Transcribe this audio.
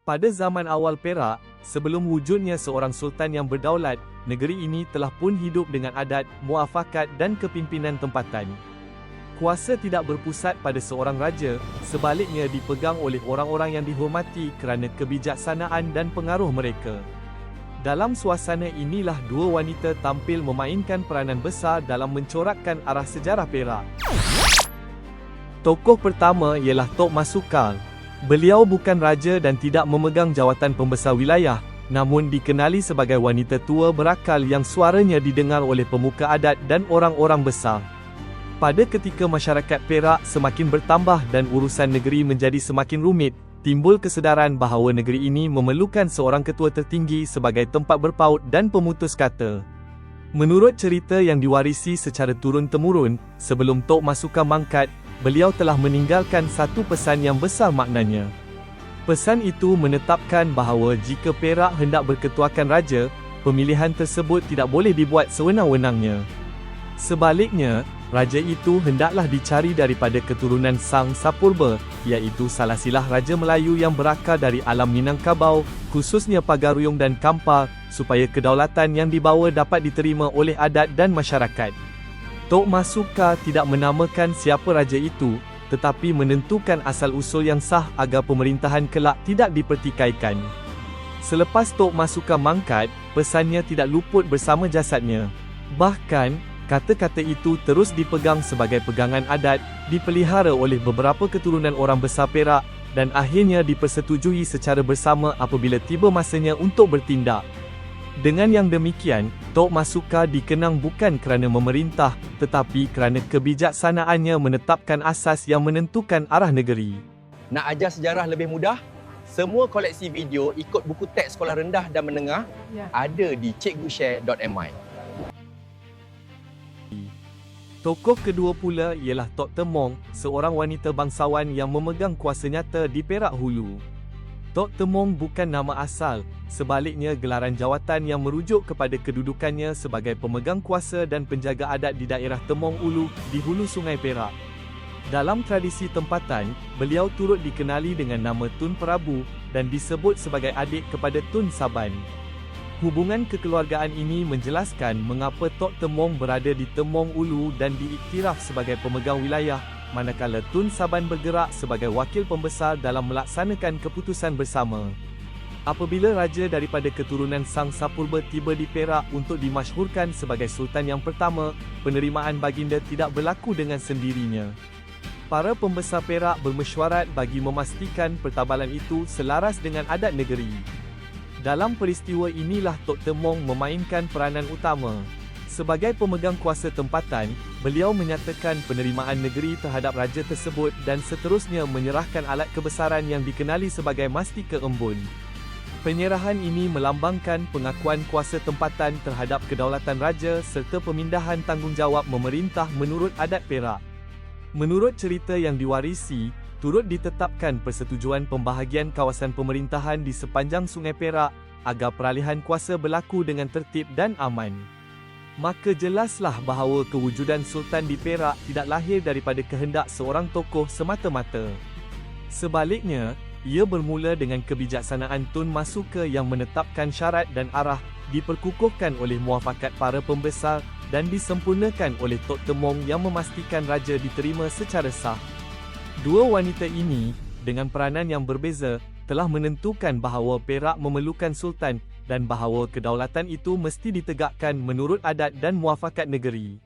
Pada zaman awal Perak, sebelum wujudnya seorang sultan yang berdaulat, negeri ini telah pun hidup dengan adat, muafakat dan kepimpinan tempatan. Kuasa tidak berpusat pada seorang raja, sebaliknya dipegang oleh orang-orang yang dihormati kerana kebijaksanaan dan pengaruh mereka. Dalam suasana inilah dua wanita tampil memainkan peranan besar dalam mencorakkan arah sejarah Perak. Tokoh pertama ialah Tok Masukal. Beliau bukan raja dan tidak memegang jawatan pembesar wilayah, namun dikenali sebagai wanita tua berakal yang suaranya didengar oleh pemuka adat dan orang-orang besar. Pada ketika masyarakat Perak semakin bertambah dan urusan negeri menjadi semakin rumit, timbul kesedaran bahawa negeri ini memerlukan seorang ketua tertinggi sebagai tempat berpaut dan pemutus kata. Menurut cerita yang diwarisi secara turun-temurun, sebelum Tok Masukal mangkat, beliau telah meninggalkan satu pesan yang besar maknanya. Pesan itu menetapkan bahawa jika Perak hendak berketuakan raja, pemilihan tersebut tidak boleh dibuat sewenang-wenangnya. Sebaliknya, raja itu hendaklah dicari daripada keturunan Sang Sapurba, iaitu salah silah raja Melayu yang berakar dari alam Minangkabau, khususnya Pagaruyung dan Kampar, supaya kedaulatan yang dibawa dapat diterima oleh adat dan masyarakat. Tok Masukal tidak menamakan siapa raja itu, tetapi menentukan asal-usul yang sah agar pemerintahan kelak tidak dipertikaikan. Selepas Tok Masukal mangkat, pesannya tidak luput bersama jasadnya. Bahkan, kata-kata itu terus dipegang sebagai pegangan adat, dipelihara oleh beberapa keturunan orang besar Perak, dan akhirnya dipersetujui secara bersama apabila tiba masanya untuk bertindak. Dengan yang demikian, Tok Masukal dikenang bukan kerana memerintah, tetapi kerana kebijaksanaannya menetapkan asas yang menentukan arah negeri. Nak ajar sejarah lebih mudah? Semua koleksi video ikut buku teks sekolah rendah dan menengah ada di cikgushare.my. Tokoh kedua pula ialah Tok Temong, seorang wanita bangsawan yang memegang kuasa nyata di Perak Hulu. Tok Temong bukan nama asal, sebaliknya gelaran jawatan yang merujuk kepada kedudukannya sebagai pemegang kuasa dan penjaga adat di daerah Temong Ulu di hulu Sungai Perak. Dalam tradisi tempatan, beliau turut dikenali dengan nama Tun Prabu dan disebut sebagai adik kepada Tun Saban. Hubungan kekeluargaan ini menjelaskan mengapa Tok Temong berada di Temong Ulu dan diiktiraf sebagai pemegang wilayah, manakala Tun Saban bergerak sebagai wakil pembesar dalam melaksanakan keputusan bersama. Apabila raja daripada keturunan Sang Sapurba tiba di Perak untuk dimasyhurkan sebagai sultan yang pertama, penerimaan baginda tidak berlaku dengan sendirinya. Para pembesar Perak bermesyuarat bagi memastikan pertabalan itu selaras dengan adat negeri. Dalam peristiwa inilah Tok Temong memainkan peranan utama. Sebagai pemegang kuasa tempatan, beliau menyatakan penerimaan negeri terhadap raja tersebut dan seterusnya menyerahkan alat kebesaran yang dikenali sebagai Mastika Embun. Penyerahan ini melambangkan pengakuan kuasa tempatan terhadap kedaulatan raja serta pemindahan tanggungjawab memerintah menurut adat Perak. Menurut cerita yang diwarisi, turut ditetapkan persetujuan pembahagian kawasan pemerintahan di sepanjang Sungai Perak agar peralihan kuasa berlaku dengan tertib dan aman. Maka jelaslah bahawa kewujudan Sultan di Perak tidak lahir daripada kehendak seorang tokoh semata-mata. Sebaliknya, ia bermula dengan kebijaksanaan Tun Masukal yang menetapkan syarat dan arah, diperkukuhkan oleh muafakat para pembesar, dan disempurnakan oleh Tok Temong yang memastikan raja diterima secara sah. Dua wanita ini, dengan peranan yang berbeza, telah menentukan bahawa Perak memerlukan sultan, dan bahawa kedaulatan itu mesti ditegakkan menurut adat dan muafakat negeri.